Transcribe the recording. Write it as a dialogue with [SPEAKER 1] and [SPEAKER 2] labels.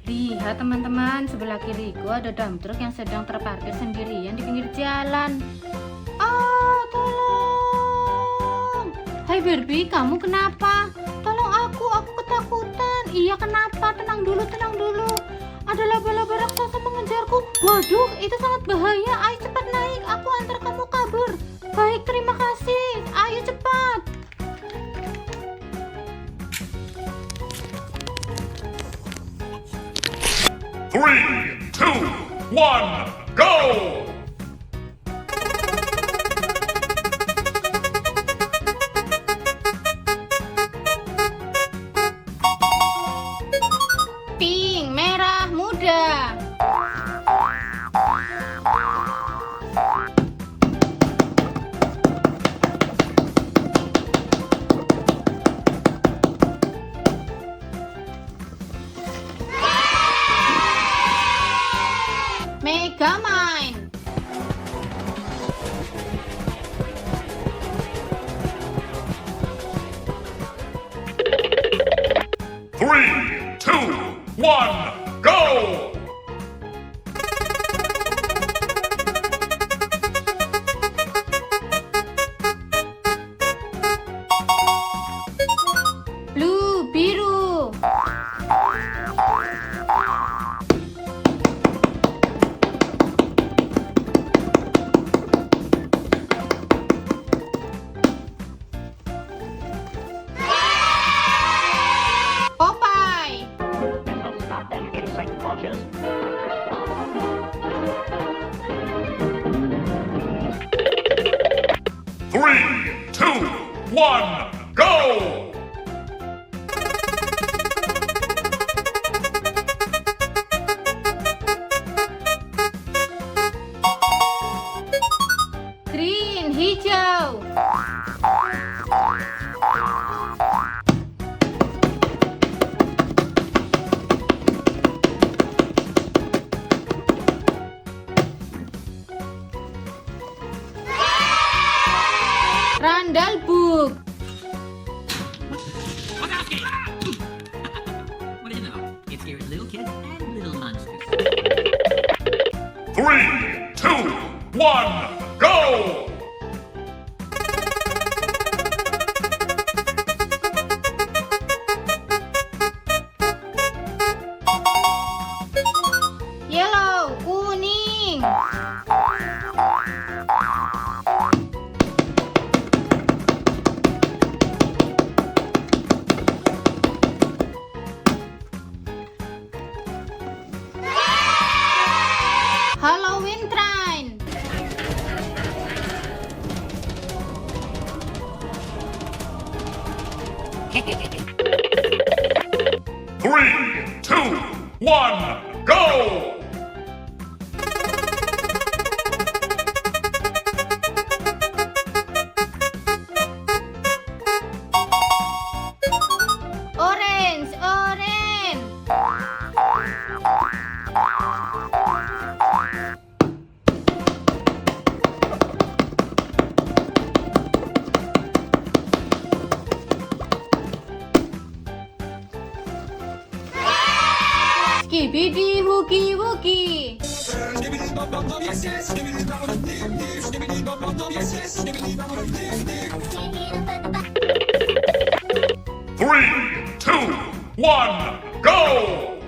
[SPEAKER 1] Lihat teman-teman, sebelah kiriku ada dump truck yang sedang terparkir sendirian di pinggir jalan. Ah, tolong! Hai Barbie, kamu kenapa? Tolong aku ketakutan. Iya, kenapa? Tenang dulu, tenang dulu. Ada laba-laba raksasa mengejarku. Waduh, itu sangat bahaya. Ayo cepat naik, aku antar kamu kabur. Baik, terima kasih. Ayo cepat.
[SPEAKER 2] Three, two, one, go!
[SPEAKER 1] Pink, merah, muda. Megamind.
[SPEAKER 2] Three, two, one, go!
[SPEAKER 1] Blue, biru. Popeye.
[SPEAKER 3] Stop them insect launches.
[SPEAKER 2] Three, two, one, go!
[SPEAKER 1] Green, hijau. Randal Boggs.
[SPEAKER 4] What do you know? It scares little kids and little monsters.
[SPEAKER 2] Three, two, one, go!
[SPEAKER 1] Yellow, kuning. Hallowen train.
[SPEAKER 2] Three, two, one, go!
[SPEAKER 1] Orange, orange. Skibidi Huggy Wuggy.
[SPEAKER 2] Three, two, one, go!